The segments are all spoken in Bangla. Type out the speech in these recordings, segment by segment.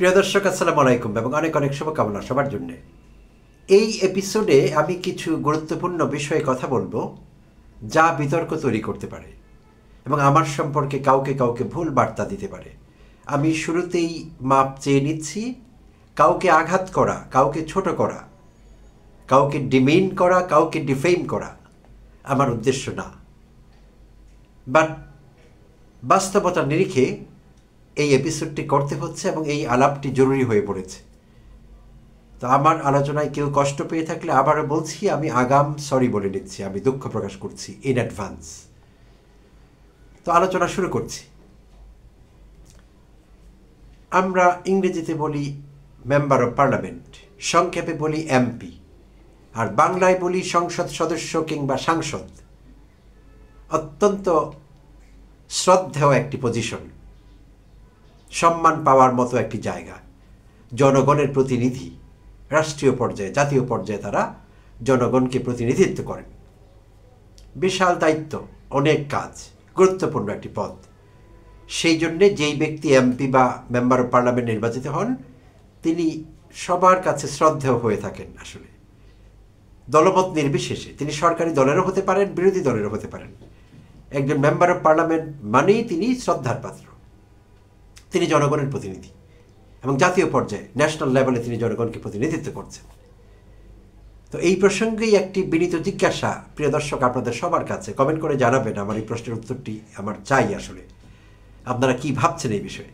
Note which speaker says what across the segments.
Speaker 1: প্রিয় দর্শক, আসসালামু আলাইকুম এবং অনেক অনেক শুভকামনা সবার জন্য। এই এপিসোডে আমি কিছু গুরুত্বপূর্ণ বিষয়ে কথা বলবো যা বিতর্ক তৈরি করতে পারে এবং আমার সম্পর্কে কাউকে কাউকে ভুল বার্তা দিতে পারে। আমি শুরুতেই মাপ চেয়ে নিচ্ছি। কাউকে আঘাত করা, কাউকে ছোট করা, কাউকে ডিমিন করা, কাউকে ডিফেম করা আমার উদ্দেশ্য না। বাট বাস্তবতার নিরিখে এই এপিসোডটি করতে হচ্ছে এবং এই আলাপটি জরুরি হয়ে পড়েছে। তো আমার আলোচনায় কেউ কষ্ট পেয়ে থাকলে আবারও বলছি, আমি আগাম সরি বলে নিচ্ছি, আমি দুঃখ প্রকাশ করছি ইন অ্যাডভান্স। তো আলোচনা শুরু করছি। আমরা ইংরেজিতে বলি মেম্বার অফ পার্লামেন্ট, সংক্ষেপে বলি এমপি, আর বাংলায় বলি সংসদ সদস্য কিংবা সাংসদ। অত্যন্ত শ্রদ্ধেয় একটি পজিশন, সম্মান পাওয়ার মতো একটি জায়গা। জনগণের প্রতিনিধি, রাষ্ট্রীয় পর্যায়ে, জাতীয় পর্যায়ে তারা জনগণকে প্রতিনিধিত্ব করেন। বিশাল দায়িত্ব, অনেক কাজ, গুরুত্বপূর্ণ একটি পদ। সেই জন্যে যেই ব্যক্তি এমপি বা মেম্বার অফ পার্লামেন্ট নির্বাচিত হন, তিনি সবার কাছে শ্রদ্ধেয় হয়ে থাকেন। আসলে দলমত নির্বিশেষে তিনি সরকারি দলেরও হতে পারেন, বিরোধী দলেরও হতে পারেন। একজন মেম্বার অফ পার্লামেন্ট মানেই তিনি শ্রদ্ধার পাত্র। তিনি জনগণের প্রতিনিধি এবং জাতীয় পর্যায়ে, ন্যাশনাল লেভেলে তিনি জনগণকে প্রতিনিধিত্ব করছেন। তো এই প্রসঙ্গেই একটি বিনীত জিজ্ঞাসা, প্রিয় দর্শক, আপনাদের সবার কাছে কমেন্ট করে জানাবেন। আমার এই প্রশ্নের উত্তরটি আমার চাই। আসলে আপনারা কি ভাবছেন এই বিষয়ে?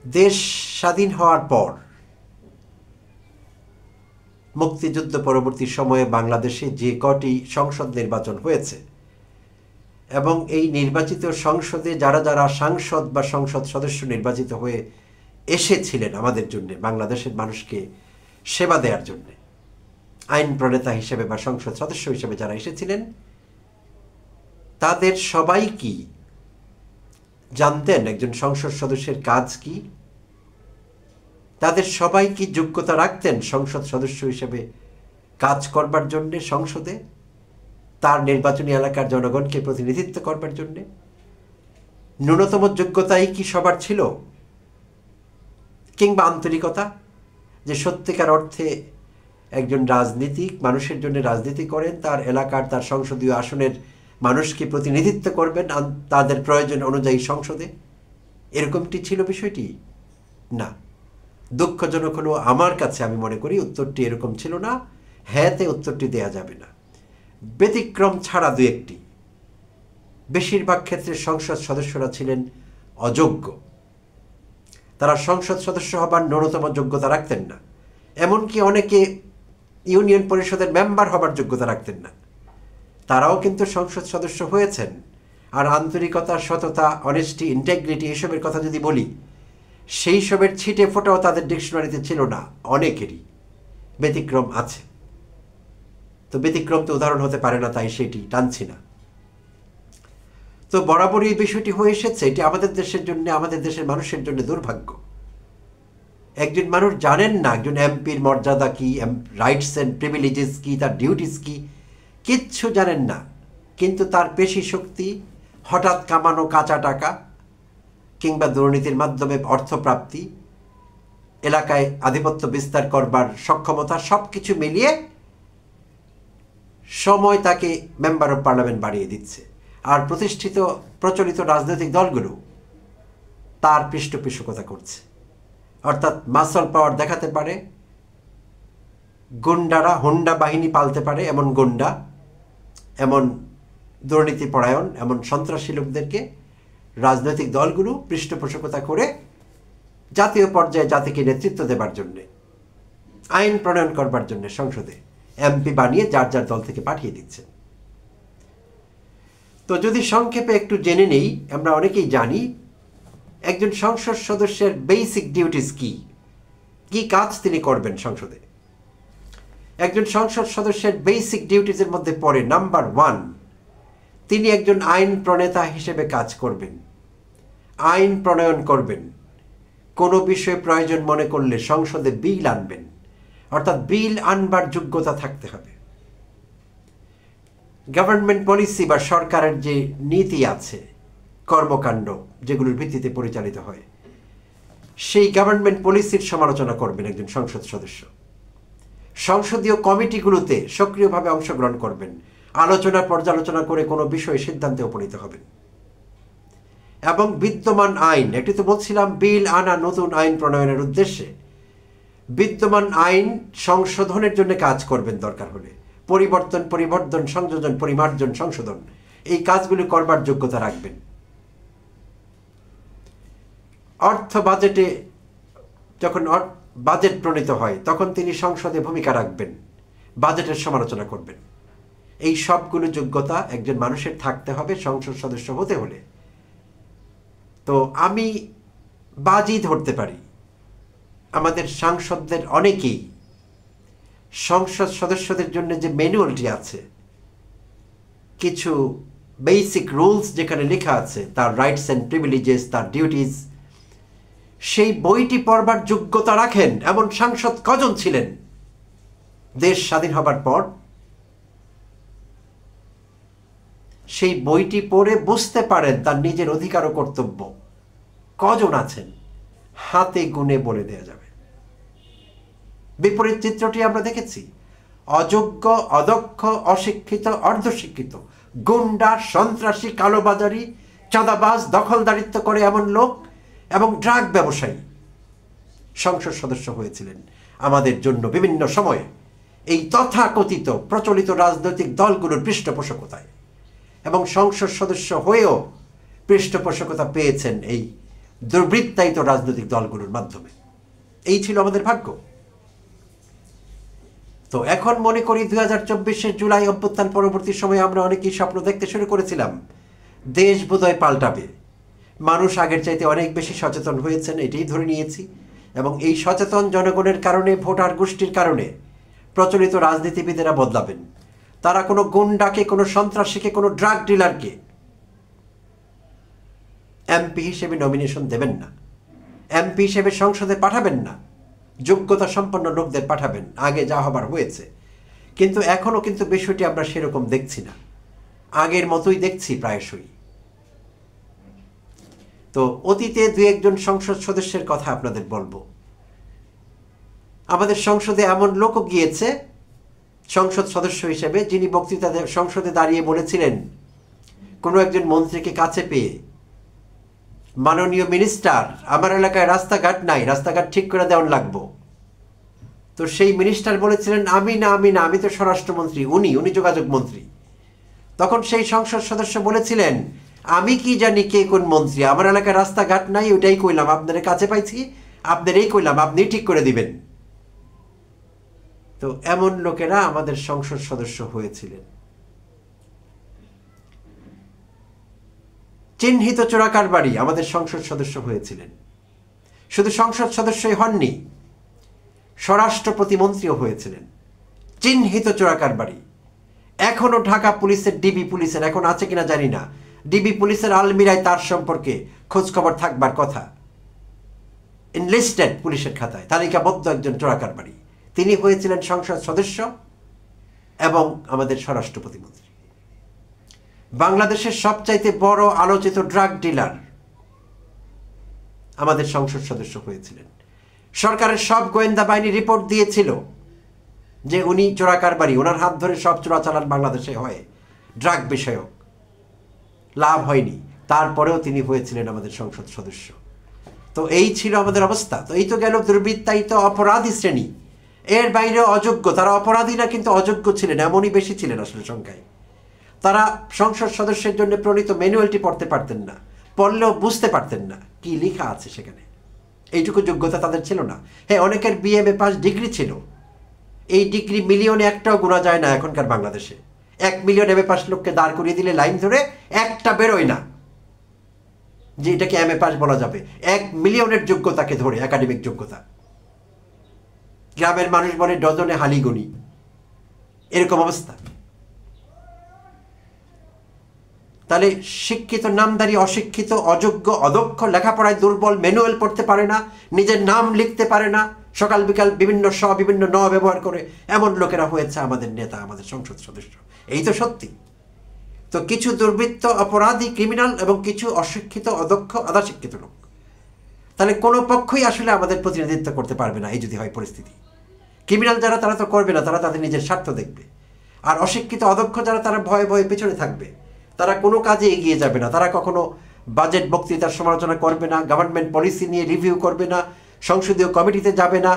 Speaker 1: দেশ স্বাধীন হওয়ার পর, মুক্তিযুদ্ধ পরবর্তী সময়ে বাংলাদেশে যে কটি সংসদ নির্বাচন হয়েছে এবং এই নির্বাচিত সংসদে যারা যারা সাংসদ বা সংসদ সদস্য নির্বাচিত হয়ে এসেছিলেন আমাদের জন্য, বাংলাদেশের মানুষকে সেবা দেওয়ার জন্য, আইন প্রণেতা হিসেবে বা সংসদ সদস্য হিসেবে যারা এসেছিলেন, তাদের সবাই কি জানতেন একজন সংসদ সদস্যের কাজ কি? তাদের সবাই কি যোগ্যতা রাখতেন সংসদ সদস্য হিসেবে কাজ করবার জন্যে, সংসদে তার নির্বাচনী এলাকার জনগণকে প্রতিনিধিত্ব করবার জন্য? ন্যূনতম যোগ্যতাই কি সবার ছিল? কিংবা আন্তরিকতা, যে সত্যিকার অর্থে একজন রাজনীতিক মানুষের জন্য রাজনীতি করেন, তার এলাকার, তার সংসদীয় আসনের মানুষকে প্রতিনিধিত্ব করবেন তাদের প্রয়োজন অনুযায়ী সংসদে? এরকমটি ছিল বিষয়টি? না। দুঃখজনক হলেও আমার কাছে আমি মনে করি উত্তরটি এরকম ছিল না। হ্যাঁতে উত্তরটি দেয়া যাবে না। ব্যতিক্রম ছাড়া দু একটি। বেশিরভাগ ক্ষেত্রে সংসদ সদস্যরা ছিলেন অযোগ্য। তারা সংসদ সদস্য হবার ন্যূনতম যোগ্যতা রাখতেন না। এমনকি অনেকে ইউনিয়ন পরিষদের মেম্বার হবার যোগ্যতা রাখতেন না। তারাও কিন্তু সংসদ সদস্য হয়েছেন। আর আন্তরিকতা, সততা, অনেস্টি, ইন্টেগ্রিটি এসবের কথা যদি বলি, সেই সবের ছিটে ফোটাও তাদের ডিকশনারিতে ছিল না। অনেকেরই ব্যতিক্রম আছে। তো ব্যতিক্রম তো উদাহরণ হতে পারে না, তাই সেটি টানছি না। তো বরাবরই এই বিষয়টি হয়ে এসেছে। এটি আমাদের দেশের জন্য, আমাদের দেশের মানুষের জন্য দুর্ভাগ্য। একজন মানুষ জানেন না একজন এমপির মর্যাদা কি, রাইটস অ্যান্ড প্রিভিলেজেস কি, তার ডিউটিস কি, কিচ্ছু জানেন না। কিন্তু তার পেশি শক্তি, হঠাৎ কামানো কাঁচা টাকা কিংবা দুর্নীতির মাধ্যমে অর্থপ্রাপ্তি, এলাকায় আধিপত্য বিস্তার করবার সক্ষমতা, সব কিছু মিলিয়ে সময় তাকে মেম্বার অফ পার্লামেন্ট বাড়িয়ে দিচ্ছে। আর প্রতিষ্ঠিত প্রচলিত রাজনৈতিক দলগুলো তার পৃষ্ঠপোষকতা করছে। অর্থাৎ মাসল পাওয়ার দেখাতে পারে, গুন্ডারা হুন্ডা বাহিনী পালতে পারে, এমন গুন্ডা, এমন দুর্নীতিপরায়ণ, এমন সন্ত্রাসী লোকদেরকে রাজনৈতিক দলগুলো পৃষ্ঠপোষকতা করে জাতীয় পর্যায়ে জাতিকে নেতৃত্ব দেবার জন্যে, আইন প্রণয়ন করবার জন্য সংসদে এমপি বানিয়ে যার যার দল থেকে পাঠিয়ে দিচ্ছে। তো যদি সংক্ষেপে একটু জেনে নেই, আমরা অনেকেই জানি একজন সংসদ সদস্যের বেসিক ডিউটিস কি, কি কাজ তিনি করবেন সংসদে। একজন সংসদ সদস্যের বেসিক ডিউটিসের মধ্যে পড়ে নাম্বার 1, তিনি একজন আইন প্রণেতা হিসেবে কাজ করবেন, আইন প্রণয়ন করবেন। কোনো বিষয়ে প্রয়োজন মনে করলে সংসদে বিল আনবেন, অর্থাৎ বিল আনবার যোগ্যতা থাকতে হবে। গভর্নমেন্ট পলিসি বা সরকারের যে নীতি আছে, কর্মকাণ্ড যেগুলোর ভিত্তিতে পরিচালিত হয়, সেই গভর্নমেন্ট পলিসির সমালোচনা করবেন একজন সংসদ সদস্য। সংসদীয় কমিটিগুলোতে সক্রিয়ভাবে অংশগ্রহণ করবেন, আলোচনা পর্যালোচনা করে কোনো বিষয়ে সিদ্ধান্তে উপনীত হবেন। এবং বিদ্যমান আইন, একটি তো বলছিলাম বিল আনা, নতুন আইন প্রণয়নের উদ্দেশ্যে বিদ্যমান আইন সংশোধনের জন্য কাজ করবেন, দরকার হলে পরিবর্তন, সংযোজন, পরিমার্জন, সংশোধন, এই কাজগুলি করবার যোগ্যতা রাখবেন। অর্থ বাজেটে যখন বাজেট প্রণীত হয় তখন তিনি সংসদে ভূমিকা রাখবেন, বাজেটের সমালোচনা করবেন। এই সবগুলো যোগ্যতা একজন মানুষের থাকতে হবে সংসদ সদস্য হতে হলে। তো আমি বাজি ধরতে পারি আমাদের সাংসদদের অনেকেই সংসদ সদস্যদের জন্য যে ম্যানুয়ালটি আছে, কিছু বেসিক রুলস যেখানে লেখা আছে, তার রাইটস অ্যান্ড প্রিভিলেজেস, তার ডিউটিজ, সেই বইটি পড়বার যোগ্যতা রাখেন এমন সাংসদ কজন ছিলেন দেশ স্বাধীন হবার পর? সেই বইটি পড়ে বুঝতে পারেন তার নিজের অধিকার ও কর্তব্য কজন আছেন? হাতে গুনে বলে দেয়া যাবে। বিপরীত চিত্রটি আমরা দেখেছি। অযোগ্য, অদক্ষ, অশিক্ষিত, অর্ধশিক্ষিত, গুন্ডা, সন্ত্রাসী, কালোবাজারি, চাঁদাবাজ, দখলদারিত্ব করে এমন লোক এবং ড্রাগ ব্যবসায়ী সংসদ সদস্য হয়েছিলেন আমাদের জন্য বিভিন্ন সময়ে এই তথাকথিত প্রচলিত রাজনৈতিক দলগুলোর পৃষ্ঠপোষকতায়, এবং সংসদ সদস্য হয়েও পৃষ্ঠপোষকতা পেয়েছেন এই দুর্বৃত্তায়িত রাজনৈতিক দলগুলোর মাধ্যমে। এই ছিল আমাদের ভাগ্য। তো এখন মনে করি 2024-এর জুলাই অভ্যুত্থান পরবর্তী সময়ে আমরা অনেকেই স্বপ্ন দেখতে শুরু করেছিলাম দেশ বোধহয় পাল্টাবে, মানুষ আগের চাইতে অনেক বেশি সচেতন হয়েছেন, এটাই ধরে নিয়েছি। এবং এই সচেতন জনগণের কারণে, ভোটার গোষ্ঠীর কারণে প্রচলিত রাজনীতিবিদেরা বদলাবেন। তারা কোনো গুন্ডাকে, কোনো সন্ত্রাসীকে, কোনো ড্রাগ ডিলারকে এমপি হিসেবে নমিনেশন দেবেন না, এমপি হিসেবে সংসদে পাঠাবেন না, যোগ্যতা সম্পন্ন লোকদের পাঠাবেন। আগে যা হবার হয়েছে, কিন্তু এখনও কিন্তু বিষয়টি আমরা সেরকম দেখছি না, আগের মতোই দেখছি প্রায়শই। তো অতীতে দু একজন সংসদ সদস্যের কথা আপনাদের বলবো। আমাদের সংসদে এমন লোকও গিয়েছে সংসদ সদস্য হিসেবে, যিনি বক্তৃতা সংসদে দাঁড়িয়ে বলেছিলেন কোনো একজন মন্ত্রীকে কাছে পেয়ে, মাননীয় মিনিস্টার, আমার এলাকায় রাস্তাঘাট নাই, রাস্তাঘাট ঠিক করে দেওয়ান লাগবো। তো সেই মিনিস্টার বলেছিলেন আমি না, আমি তো স্বরাষ্ট্রমন্ত্রী, উনি যোগাযোগ মন্ত্রী। তখন সেই সংসদ সদস্য বলেছিলেন আমি কি জানি কে কোন মন্ত্রী, আমার এলাকায় রাস্তাঘাট নাই, ওইটাই কইলাম, আপনাদের কাছে পাইছি, আপনারই কইলাম, আপনি ঠিক করে দিবেন। তো এমন লোকেরা আমাদের সংসদ সদস্য হয়েছিলেন। চিহ্নিত চোরাকারবারি আমাদের সংসদ সদস্য হয়েছিলেন। শুধু সংসদ সদস্যই হননি, স্বরাষ্ট্র প্রতিমন্ত্রীও হয়েছিলেন। চিহ্নিত চোরাকারবারি এখনো ঢাকা পুলিশের, ডিবি পুলিশের, এখন আছে কিনা জানি না, ডিবি পুলিশের আলমিরায় তার সম্পর্কে খোঁজখবর থাকবার কথা, এনলিস্টেড পুলিশের খাতায় তালিকাবদ্ধ একজন চোরাকারবারি। তিনি হয়েছিলেন সংসদ সদস্য এবং আমাদের স্বরাষ্ট্র প্রতিমন্ত্রী। বাংলাদেশের সবচাইতে বড় আলোচিত ড্রাগ ডিলার আমাদের সংসদ সদস্য হয়েছিলেন। সরকারের সব গোয়েন্দা বাহিনী রিপোর্ট দিয়েছিল যে উনি চোরাকারবারি, ওনার হাত ধরে সব চোরাচালান বাংলাদেশে হয় ড্রাগ বিষয়ক, লাভ হয়নি, তারপরেও তিনি হয়েছিলেন আমাদের সংসদ সদস্য। তো এই ছিল আমাদের অবস্থা। তো এই তো গেল দুর্বৃত্তায়িত অপরাধী শ্রেণী। এর বাইরে অযোগ্য, তারা অপরাধী না কিন্তু অযোগ্য ছিলেন, এমনই বেশি ছিলেন আসলে সংখ্যায়। তারা সংসদ সদস্যের জন্য প্রণীত ম্যানুয়ালটি পড়তে পারতেন না, পড়লেও বুঝতে পারতেন না কি লেখা আছে সেখানে, এইটুকু যোগ্যতা তাদের ছিল না। হ্যাঁ, অনেকের BA পাস ডিগ্রি ছিল, এই ডিগ্রি মিলিয়নে একটাও গোনা যায় না এখনকার বাংলাদেশে। 1 মিলিয়ন MA পাস লোককে দাঁড় করিয়ে দিলে লাইন ধরে একটা বেরোয় না যে এটাকে MA পাস বলা যাবে। 1 মিলিয়নের যোগ্যতাকে ধরে, একাডেমিক যোগ্যতা, গ্রামের মানুষ বলে ডজনে হালিগনি, এরকম অবস্থা। তাহলে শিক্ষিত নামধারী, অশিক্ষিত, অযোগ্য, অদক্ষ, লেখাপড়ায় দুর্বল, ম্যানুয়াল পড়তে পারে না, নিজের নাম লিখতে পারে না, সকাল বিকাল বিভিন্ন বিভিন্ন ন ব্যবহার করে, এমন লোকেরা হয়েছে আমাদের নেতা, আমাদের সংসদ সদস্য। এই তো সত্যি। তো কিছু দুর্বৃত্ত, অপরাধী, ক্রিমিনাল এবং কিছু অশিক্ষিত, অদক্ষ, আধা শিক্ষিত লোক, তাহলে কোনো পক্ষই আসলে আমাদের প্রতিনিধিত্ব করতে পারবে না এই যদি হয় পরিস্থিতি। ক্রিমিনাল যারা তারা তো করবে না, তারা তাদের নিজের স্বার্থ দেখবে। আর অশিক্ষিত অদক্ষ যারা তারা ভয়ে ভয়ে পেছনে থাকবে, তারা কোনো কাজে এগিয়ে যাবে না। তারা কখনো বাজেট বক্তৃতার সমালোচনা করবে না, গভর্নমেন্ট পলিসি নিয়ে রিভিউ করবে না, সংসদীয় কমিটিতে যাবে না,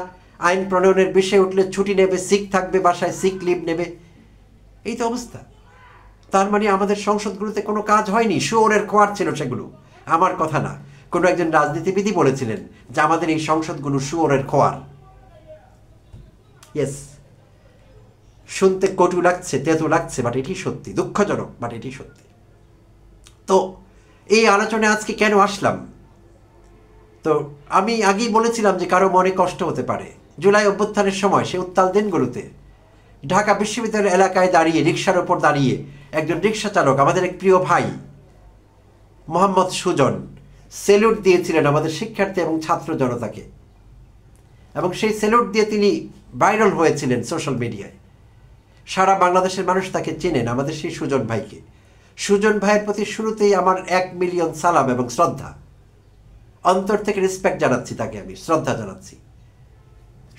Speaker 1: আইন প্রণয়নের বিষয়ে উঠলে ছুটি নেবে, সিক থাকবে বাসায়, সিক লিভ নেবে। এই তো অবস্থা। তার মানে আমাদের সংসদগুলোতে কোনো কাজ হয়নি, শুয়োরের খোয়ার ছিল সেগুলো। আমার কথা না, কোনো একজন রাজনীতিবিদই বলেছিলেন যে আমাদের এই সংসদগুলো শুয়োরের খোয়ার। ইয়েস, শুনতে কটু লাগছে, তেতো লাগছে, বাট এটি সত্যি, দুঃখজনক, বাট এটি সত্যি। তো এই আলোচনায় আজকে কেন আসলাম? তো আমি আগেই বলেছিলাম যে কারো মনে কষ্ট হতে পারে। জুলাই অভ্যুত্থানের সময় সে উত্তাল দিনগুলোতে ঢাকা বিশ্ববিদ্যালয় এলাকায় দাঁড়িয়ে, রিকশার ওপর দাঁড়িয়ে একজন রিকশা চালক, আমাদের এক প্রিয় ভাই মোহাম্মদ সুজন, সেলুট দিয়েছিলেন আমাদের শিক্ষার্থী এবং ছাত্র জনতাকে, এবং সেই সেলুট দিয়ে তিনি ভাইরাল হয়েছিলেন সোশ্যাল মিডিয়ায়। সারা বাংলাদেশের মানুষ তাকে চেনেন, আমাদের সেই সুজন ভাইকে। সুজন ভাইয়ের প্রতি শুরুতেই আমার 1 মিলিয়ন সালাম এবং শ্রদ্ধা, অন্তর থেকে রেসপেক্ট জানাচ্ছি তাকে, আমি শ্রদ্ধা জানাচ্ছি।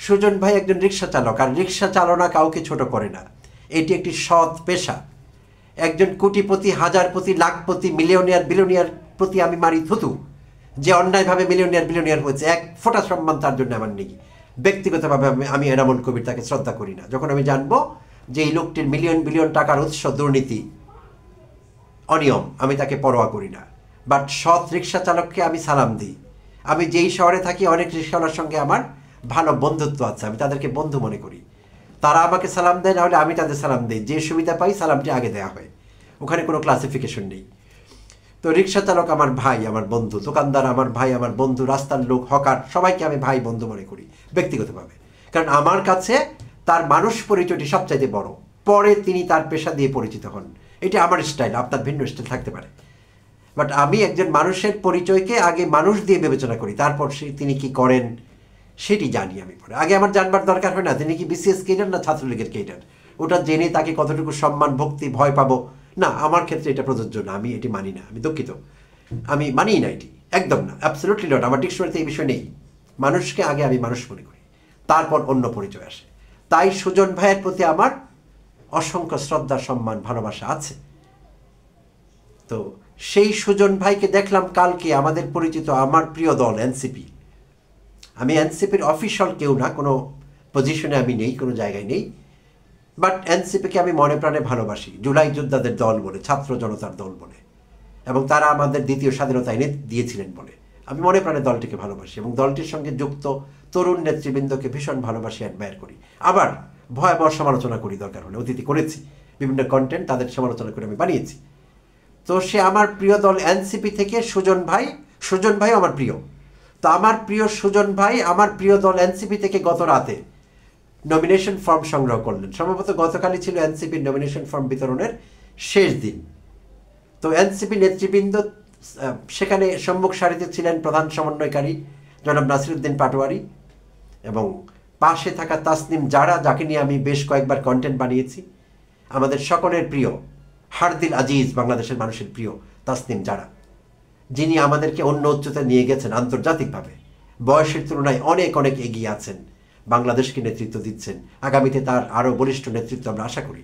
Speaker 1: সুজন ভাই একজন রিকশা চালক, আর রিকশা চালনা কাউকে ছোট করে না, এটি একটি সৎ পেশা। একজন কোটিপতি, হাজারপতি, লাখপতি, মিলিয়নিয়ার, বিলিয়নিয়ার প্রতি আমি মারি থুতু। যে অন্যায়ভাবে মিলিয়নিয়ার বিলিয়নিয়ার হয়েছে, এক ফোঁটা সম্মান তার জন্য আমার নেই। ব্যক্তিগতভাবে আমি এনামুল কবির তাকে শ্রদ্ধা করি না। যখন আমি জানবো যে এই লোকটির মিলিয়ন বিলিয়ন টাকার উৎস দুর্নীতি, অনিয়ম, আমি তাকে পরোয়া করি না। বাট সৎ রিক্সা চালককে আমি সালাম দিই। আমি যেই শহরে থাকি অনেক রিক্সাওয়ালার সঙ্গে আমার ভালো বন্ধুত্ব আছে, আমি তাদেরকে বন্ধু মনে করি। তারা আমাকে সালাম দেয়, নাহলে আমি তাদের সালাম দিই। যে সুবিধা পাই সালামটি আগে দেওয়া হয়, ওখানে কোনো ক্লাসিফিকেশন নেই। তো রিক্সা চালক আমার ভাই, আমার বন্ধু, দোকানদার আমার ভাই, আমার বন্ধু, রাস্তার লোক, হকার, সবাইকে আমি ভাই বন্ধু মনে করি ব্যক্তিগতভাবে। কারণ আমার কাছে তার মানুষ পরিচয়টি সবচাইতে বড়, পরে তিনি তার পেশা দিয়ে পরিচিত হন। এটা আমার স্টাইল, আপনার ভিন্ন স্টাইল থাকতে পারে। বাট আমি একজন মানুষের পরিচয়কে আগে মানুষ দিয়ে বিবেচনা করি, তারপর তিনি কি করেন সেটি জানি আমি পরে। আগে আমার জানবার দরকার হয় না তিনি কি বিসিএস কেডার না ছাত্রলীগের কেডার, ওটা জেনে তাকে কতটুকু সম্মান, ভক্তি, ভয় পাবো না, আমার ক্ষেত্রে এটা প্রযোজ্য না। আমি এটি মানি না, আমি দুঃখিত, আমি মানিই না এটি, একদম না, অ্যাবসলিউটলি নট। আমার ডিকশনারিতে এই বিষয় নেই। মানুষকে আগে আমি মানুষ মনে করি, তারপর অন্য পরিচয় আসে। তাই সুজন ভাইয়ের প্রতি আমার অসংখ্য শ্রদ্ধা, সম্মান, ভালোবাসা আছে। তো সেই সুজন ভাইকে দেখলাম কালকে আমাদের পরিচিত, আমার প্রিয় দল এনসিপি। আমি এনসিপির অফিসিয়াল কেউ না, কোনো পজিশনে আমি নেই, কোনো জায়গায় নেই, বাট এনসিপিকে আমি মনে প্রাণে ভালোবাসি। জুলাই যোদ্ধাদের দল বলে, ছাত্র জনতার দল বলে, এবং তারা আমাদের দ্বিতীয় স্বাধীনতা এনে দিয়েছিলেন বলে আমি মনে প্রাণে দলটিকে ভালোবাসি, এবং দলটির সঙ্গে যুক্ত তরুণ নেতৃবৃন্দকে ভীষণ ভালোবাসি, অ্যাডমায়ার করি। আবার ভয়াবহ সমালোচনা করি, দরকার হলে অতিথি করেছি, বিভিন্ন কন্টেন্ট তাদের সমালোচনা করে আমি বানিয়েছি। তো সে আমার প্রিয় দল এনসিপি থেকে সুজন ভাই আমার প্রিয়। তো আমার প্রিয় সুজন ভাই আমার প্রিয় দল এনসিপি থেকে গত রাতে নমিনেশন ফর্ম সংগ্রহ করলেন। সম্ভবত গতকালই ছিল এনসিপির নমিনেশন ফর্ম বিতরণের শেষ দিন। তো এনসিপি নেতৃবৃন্দ সেখানে সম্মুখ সারিতে ছিলেন প্রধান সমন্বয়কারী জনাব নাসিরউদ্দিন পাটোয়ারি, এবং পাশে থাকা তাসনিম জারা, যাকে নিয়ে আমি বেশ কয়েকবার কন্টেন্ট বানিয়েছি, আমাদের সকলের প্রিয় হারদিল আজিজ, বাংলাদেশের মানুষের প্রিয় তাসনিম জারা, যিনি আমাদেরকে অন্য উচ্চতায় নিয়ে গেছেন আন্তর্জাতিকভাবে, বয়সের তুলনায় অনেক অনেক এগিয়ে আছেন, বাংলাদেশকে নেতৃত্ব দিচ্ছেন। আগামীতে তার আরও বলিষ্ঠ নেতৃত্ব আমরা আশা করি।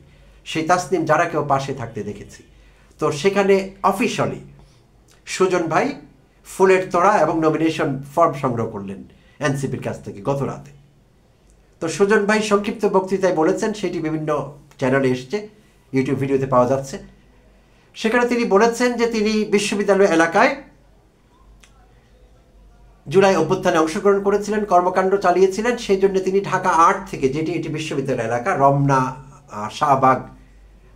Speaker 1: সেই তাসনিম জারাকেও পাশে থাকতে দেখেছি। তো সেখানে অফিশিয়ালি সুজন ভাই ফুলের তোড়া এবং নমিনেশন ফর্ম সংগ্রহ করলেন এনসিপির কাছ থেকে গত রাতে। তো সুজন ভাই সংক্ষিপ্ত বক্তৃতায় বলেছেন, সেটি বিভিন্ন চ্যানেলে এসছে, ইউটিউব ভিডিওতে পাওয়া যাচ্ছে। সেখানে তিনি বলেছেন যে তিনি বিশ্ববিদ্যালয় এলাকায় জুলাই অভ্যুত্থানে অংশগ্রহণ করেছিলেন, কর্মকাণ্ড চালিয়েছিলেন। সেই জন্য তিনি ঢাকা ৮ থেকে, এটি বিশ্ববিদ্যালয় এলাকা, রমনা, শাহবাগ,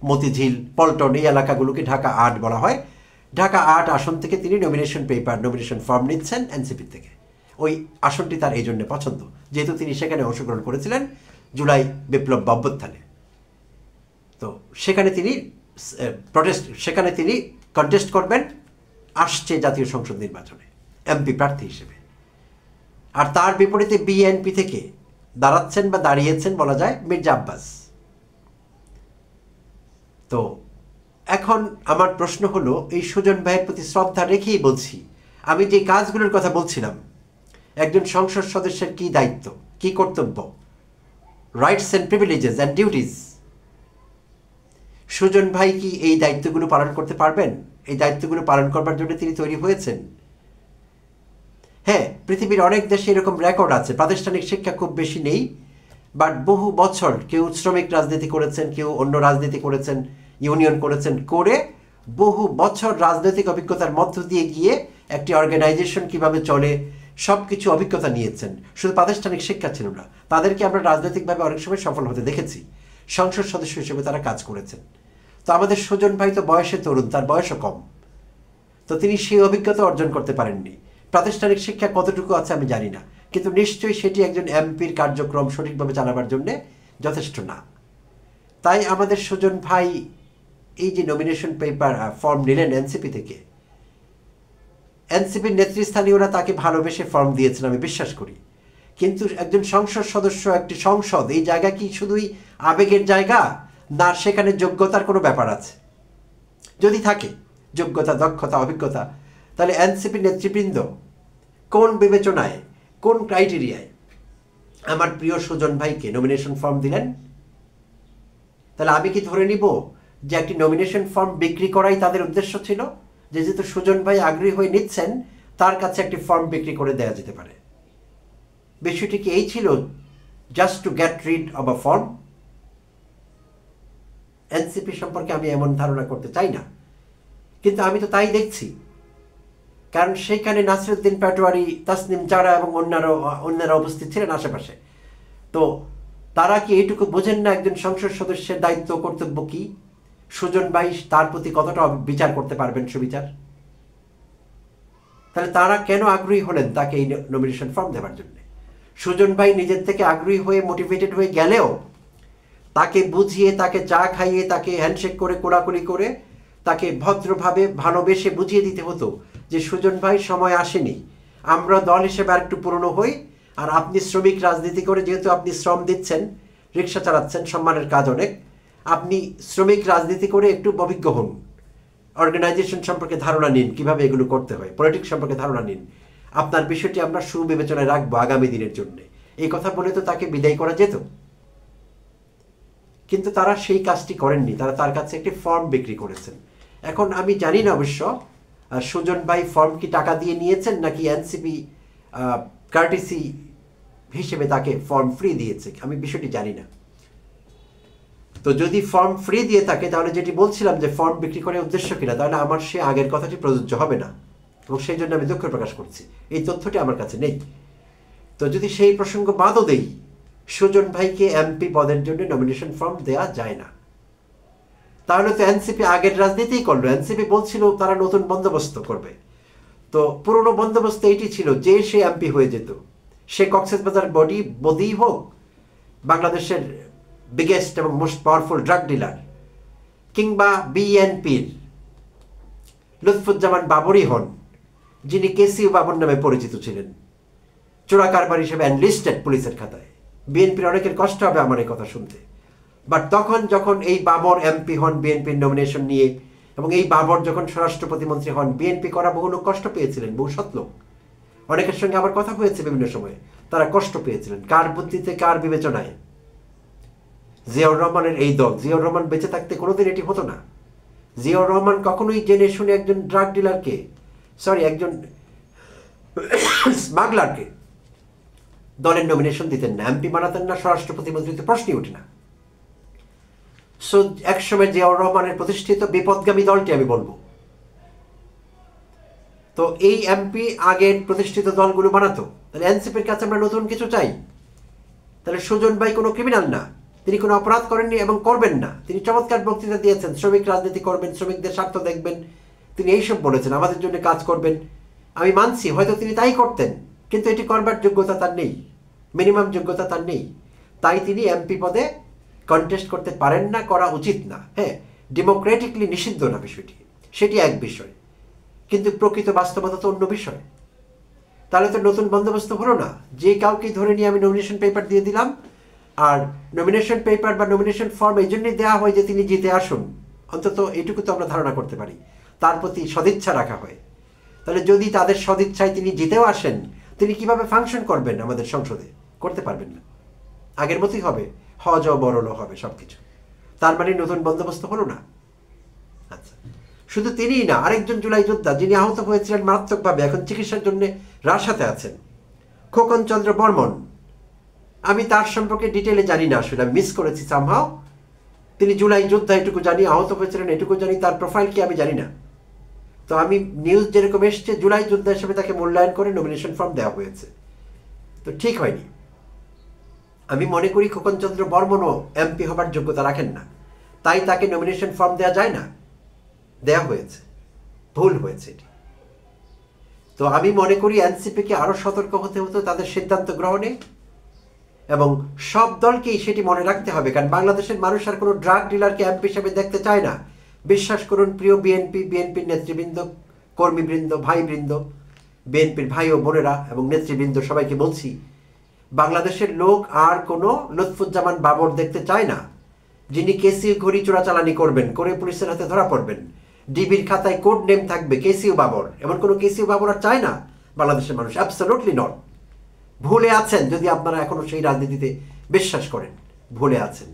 Speaker 1: মতিঝিল, পল্টন, এই এলাকাগুলোকে ঢাকা ৮ বলা হয়, ঢাকা ৮ আসন থেকে তিনি নমিনেশন ফর্ম নিচ্ছেন এনসিপি থেকে। ওই আসনটি তার এই জন্য পছন্দ, যেহেতু তিনি সেখানে অংশগ্রহণ করেছিলেন জুলাই বিপ্লব অভ্যুত্থানে। তো সেখানে তিনি কন্টেস্ট করবেন আসছে জাতীয় সংসদ নির্বাচনে এমপি প্রার্থী হিসেবে। আর তার বিপরীতে বিএনপি থেকে দাঁড়িয়েছেন বলা যায় মির্জা আব্বাস। তো এখন আমার প্রশ্ন হলো, এই সুজন ভাইয়ের প্রতি শ্রদ্ধা রেখেই বলছি, আমি যে কাজগুলোর কথা বলছিলাম একজন সংসদ সদস্যের কি দায়িত্ব, কি কর্তব্য, rights and privileges and duties. Sujan ভাই কি এই দায়িত্বগুলো পালন করতে পারবেন? এই দায়িত্বগুলো পালন করবার জন্য তিনি তৈরি হয়েছেন? হ্যাঁ, পৃথিবীর অনেক দেশে এরকম রেকর্ড আছে, প্রাতিষ্ঠানিক শিক্ষা খুব বেশি নেই, বাট বহু বছর কেউ শ্রমিক রাজনীতি করেছেন, কেউ অন্য রাজনীতি করেছেন, ইউনিয়ন করেছেন, করে বহু বছর রাজনৈতিক অভিজ্ঞতার মধ্য দিয়ে গিয়ে একটি অর্গানাইজেশন কিভাবে চলে সব কিছু অভিজ্ঞতা নিয়েছেন। শুধু প্রাতিষ্ঠানিক শিক্ষা ছিল না, তাদেরকে আমরা রাজনৈতিকভাবে অনেক সময় সফল হতে দেখেছি, সংসদ সদস্য হিসেবে তারা কাজ করেছেন। তো আমাদের সুজন ভাই তো বয়সে তরুণ, তার বয়সও কম, তো তিনি সেই অভিজ্ঞতা অর্জন করতে পারেননি। প্রাতিষ্ঠানিক শিক্ষা কতটুকু আছে আমি জানি না, কিন্তু নিশ্চয়ই সেটি একজন এমপির কার্যক্রম সঠিকভাবে চালাবার জন্যে যথেষ্ট না। তাই আমাদের সুজন ভাই এই যে নমিনেশন পেপার ফর্ম নিলেন এনসিপি থেকে, এনসিপির নেতৃস্থানীয়রা তাকে ভালোবেসে ফর্ম দিয়েছেন আমি বিশ্বাস করি, কিন্তু একজন সংসদ সদস্য, একটি সংসদ, এই জায়গা কি শুধুই আবেগের জায়গা, না সেখানে যোগ্যতার কোনো ব্যাপার আছে? যদি থাকে যোগ্যতা, দক্ষতা, অভিজ্ঞতা, তাহলে এনসিপি নেতৃবৃন্দ কোন বিবেচনায়, কোন ক্রাইটেরিয়ায় আমার প্রিয় সুজন ভাইকে নমিনেশন ফর্ম দিলেন? তাহলে আমি কি ধরে নিব যে একটি নমিনেশন ফর্ম বিক্রি করাই তাদের উদ্দেশ্য ছিল, যে যেহেতু সুজন ভাই আগ্রহী হয়ে নিচ্ছেন তার কাছে একটি ফর্ম বিক্রি করে দেওয়া যেতে পারে? বিষয়টি কি এই ছিল, just to get rid of a form? NCP সম্পর্কে আমি এমন ধারণা করতে চাই না, কিন্তু আমি তো তাই দেখছি। কারণ সেখানে নাসিরউদ্দিন পাটোয়ারি, তাসনিম জারা এবং অন্যরা উপস্থিত ছিলেন আশেপাশে। তো তারা কি এইটুকু বোঝেন না একজন সংসদ সদস্যের দায়িত্ব, কর্তব্য কি? সুজন ভাই তার প্রতি কতটা বিচার করতে পারবেন, সুবিচার? তাহলে তারা কেন আগ্রহী হলেন তাকে এই নমিনেশন ফর্ম দেওয়ার জন্য? সুজন ভাই নিজের থেকে আগ্রহী হয়ে, মোটিভেটেড হয়ে গেলেও তাকে বুঝিয়ে, তাকে চা খাইয়ে, তাকে হ্যান্ডশেক করে, কোলাকুলি করে, তাকে ভদ্রভাবে ভালোবেসে বুঝিয়ে দিতে হতো যে সুজন ভাই সময় আসেনি, আমরা দল হিসেবে আর একটু পুরনো হই, আর আপনি শ্রমিক রাজনীতি করে, যেহেতু আপনি শ্রম দিচ্ছেন, রিক্সা চালাচ্ছেন, সম্মানের কাজ অনেক, আপনি শ্রমিক রাজনীতি করে একটু অভিজ্ঞ হন, অর্গানাইজেশন সম্পর্কে ধারণা নিন, কিভাবে এগুলো করতে হয়, পলিটিক্স সম্পর্কে ধারণা নিন, আপনার বিষয়টি আমরা সুবিবেচনায় রাখবো আগামী দিনের জন্য, এই কথা বলে তো তাকে বিদায় করা যেত। কিন্তু তারা সেই কাজটি করেননি, তারা তার কাছে একটি ফর্ম বিক্রি করেছেন। এখন আমি জানি না অবশ্য সুজন ভাই ফর্ম কি টাকা দিয়ে নিয়েছেন, নাকি এনসিপি কার্টিসি হিসেবে তাকে ফর্ম ফ্রি দিয়েছে, আমি বিষয়টি জানি না। তো যদি ফর্ম ফ্রি দিয়ে থাকে, তাহলে যেটি বলছিলাম যে ফর্ম বিক্রি করার উদ্দেশ্য কিনা, তাহলে আমার সে আগের কথাটি প্রযোজ্য হবে না, এবং সেই জন্য আমি দুঃখ প্রকাশ করছি, এই তথ্যটি আমার কাছে নেই। তো যদি সেই প্রসঙ্গ বাদও দেই, সুজন ভাইকে এমপি পদের জন্য নমিনেশন ফর্ম দেওয়া যায় না, তাহলে তো এনসিপি আগের রাজনীতিই করলো। এনসিপি বলছিল তারা নতুন বন্দোবস্ত করবে, তো পুরনো বন্দোবস্ত এইটি ছিল যে সে এমপি হয়ে যেত, সে কক্সবাজার বডি হোক, বাংলাদেশের বিগেস্ট এবং মোস্ট পাওয়ারফুল ড্রাগ ডিলার, কিংবা বিএনপির লুৎফুজ্জামান বাবরই হন, যিনি কেসিউ বাবর নামে পরিচিত ছিলেন, চোরা কারবার হিসেবে এনলিস্টেড পুলিশের খাতায়। বিএনপির অনেকের কষ্ট হবে আমার এই কথা শুনতে, বাট তখন যখন এই বাবর এমপি হন বিএনপির নমিনেশন নিয়ে, এবং এই বাবর যখন স্বরাষ্ট্র প্রতিমন্ত্রী হন, বিএনপি করা বহু লোক কষ্ট পেয়েছিলেন, বহু সৎ লোক, অনেকের সঙ্গে আমার কথা হয়েছে বিভিন্ন সময়ে, তারা কষ্ট পেয়েছিলেন। কার বুদ্ধিতে, কার বিবেচনায়? জিয়াউর রহমানের এই দল, জিয়াউর রহমান বেঁচে থাকতে কোনোদিন এটি হতো না। জিয়াউর রহমান কখনোই জেনে শুনে একজন ড্রাগ ডিলারকে, একজন স্মাগলারকে দলের নমিনেশন দিতেন না, এমপি বানাতেন না, স্বরাষ্ট্র প্রতিমন্ত্রীতে প্রশ্নই ওঠে না। সো একসময় জিয়াউর রহমানের প্রতিষ্ঠিত বিপদগামী দলটি আমি বলবো, তো এই এমপি আগের প্রতিষ্ঠিত দলগুলো বানাতো। তাহলে এনসিপির কাছে আমরা নতুন কিছু চাই? তাহলে সুজন ভাই কোনো ক্রিমিনাল না, তিনি কোনো অপরাধ করেননি এবং করবেন না। তিনি চমৎকার বক্তৃতা দিয়েছেন, শ্রমিক রাজনীতি করবেন, শ্রমিকদের স্বার্থ দেখবেন, তিনি এইসব বলেছেন, আমাদের জন্য কাজ করবেন। আমি মানছি হয়তো তিনি তাই করতেন, কিন্তু এটি করবার যোগ্যতা তার নেই, মিনিমাম যোগ্যতা তার নেই, তাই তিনি এমপি পদে কন্টেস্ট করতে পারেন না, করা উচিত না। হ্যাঁ, ডেমোক্রেটিকলি নিষিদ্ধ না বিষয়টি, সেটি এক বিষয়, কিন্তু প্রকৃত বাস্তবতা তো অন্য বিষয়। তাহলে তো নতুন বন্দোবস্ত হলো না, যে কাউকে ধরে নিয়ে আমি নমিনেশন পেপার দিয়ে দিলাম, আর নমিনেশন পেপার বা নমিনেশন ফর্ম এই জন্যই দেওয়া হয় যে তিনি জিতে আসুন, অন্তত এইটুকু তো আমরা ধারণা করতে পারি, তার প্রতি সদিচ্ছা রাখা হয়। তাহলে যদি তাদের সদিচ্ছায় তিনি জিতেও আসেন, তিনি কিভাবে ফাংশন করবেন আমাদের সংসদে? করতে পারবেন না, আগের মতোই হবে, হজ ও বরল হবে সবকিছু। তার মানে নতুন বন্দোবস্ত হলো না। আচ্ছা, শুধু তিনিই না, আরেকজন জুলাই যোদ্ধা যিনি আহত হয়েছিলেন মারাত্মকভাবে, এখন চিকিৎসার জন্য রাজশাতে আছেন, খোকন চন্দ্র বর্মন। আমি তার সম্পর্কে ডিটেলে জানি না, আসলে মিস করেছি সামহাও। তিনি জুলাই যোদ্ধা এটুকু জানি, আহত হয়েছিলেন এটুকু জানি, তার প্রোফাইল কি আমি জানি না। তো আমি নিউজ যেরকম এসছে জুলাই যোদ্ধা হিসেবে তাকে মূল্যায়ন করে নমিনেশন ফর্ম দেওয়া হয়েছে, তো ঠিক হয়নি। আমি মনে করি খোকন চন্দ্র বর্মনও এমপি হবার যোগ্যতা রাখেন না, তাই তাকে নমিনেশন ফর্ম দেওয়া যায় না, দেওয়া হয়েছে, ভুল হয়েছে এটি। তো আমি মনে করি এনসিপিকে আরো সতর্ক হতে হতো তাদের সিদ্ধান্ত গ্রহণে, এবং সব দলকেই সেটি মনে রাখতে হবে, কারণ বাংলাদেশের মানুষ আর কোনো ড্রাগ ডিলারকে এমপি হিসেবে দেখতে চায় না। বিশ্বাস করুন প্রিয় বিএনপির নেতৃবৃন্দ, কর্মীবৃন্দ, ভাইবৃন্দ, বিএনপির ভাই ও বোনেরা এবং নেতৃবৃন্দ, সবাইকে বলছি, বাংলাদেশের লোক আর কোনো লুৎফুজ্জামান বাবর দেখতে চায় না, যিনি কেসিউ ঘড়ি চোরাচালানি করবেন, করে পুলিশের হাতে ধরা পড়বেন, ডিবির খাতায় কোড নেম থাকবে কেসিউ বাবর। এমন কোনো কেসিউ বাবর আর চায় না বাংলাদেশের মানুষ, অ্যাবসলিউটলি নট। ভুলে আছেন যদি আপনারা এখনো সেই রাজনীতিতে বিশ্বাস করেন, ভুলে আছেন।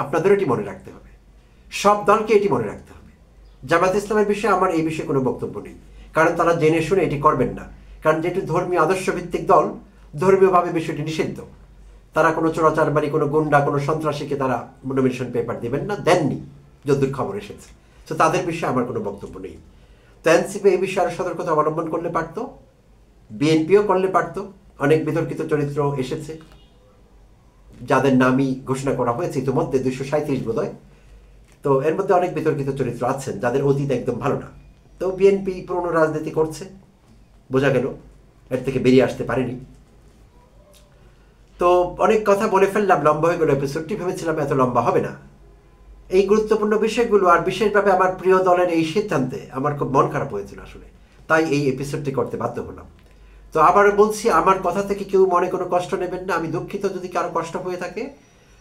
Speaker 1: আপনাদের এটি মনে রাখতে হবে, সব দলকে এটি মনে রাখতে হবে। জামায়াত ইসলামের বিষয়ে আমার এই বিষয়ে কোনো বক্তব্য নেই, কারণ তারা জেনে শুনে এটি করবেন না, কারণ যেহেতু ধর্মীয় আদর্শ ভিত্তিক দল, ধর্মীয়ভাবে বিষয়টি নিষিদ্ধ। তারা কোনো চোরাচারবাড়ি, কোনো গুন্ডা, কোনো সন্ত্রাসীকে তারা নমিনেশন পেপার দেবেন না, দেননি যদ্দূর খবর এসেছে। তো তাদের বিষয়ে আমার কোনো বক্তব্য নেই। তো এনসিপি এই বিষয়ে আরো সতর্কতা অবলম্বন করলে পারতো, বিএনপিও করলে পারতো। অনেক বিতর্কিত চরিত্র এসেছে, যাদের নামই ঘোষণা করা হয়েছে ইতিমধ্যে 237 বোধহয়। তো এর মধ্যে অনেক বিতর্কিত চরিত্র আছেন যাদের অতীত একদম ভালো না। তো বিএনপি পুরনো রাজনীতি করছে, বোঝা গেল, এর থেকে বেরিয়ে আসতে পারেনি। তো অনেক কথা বলে ফেললাম, লম্বা হয়ে গেল এপিসোডটি, ভেবেছিলাম এত লম্বা হবে না। এই গুরুত্বপূর্ণ বিষয়গুলো আর বিশেষভাবে আমার প্রিয় দলের এই সিদ্ধান্তে আমার খুব মন খারাপ হয়েছিল আসলে, তাই এই এপিসোডটি করতে বাধ্য হলাম। তো আবারও বলছি, আমার কথা থেকে কেউ মনে কোনো কষ্ট নেবেন না, আমি দুঃখিত যদি কারো কষ্ট হয়ে থাকে।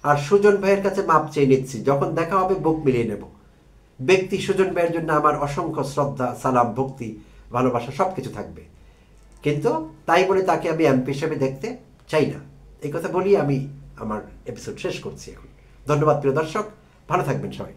Speaker 1: আর সুজন ভাইয়ের কাছে মাপ চেয়ে নিচ্ছি, যখন দেখা হবে বুক মিলিয়ে নেব। ব্যক্তি সুজন ভাইয়ের জন্য আমার অসংখ্য শ্রদ্ধা, সালাম, ভক্তি, ভালোবাসা সব কিছু থাকবে, কিন্তু তাই বলে তাকে আমি এমপি হিসেবে দেখতে চাই না। এই কথা বলি আমি আমার এপিসোড শেষ করছি এখন। ধন্যবাদ প্রিয় দর্শক, ভালো থাকবেন সবাই।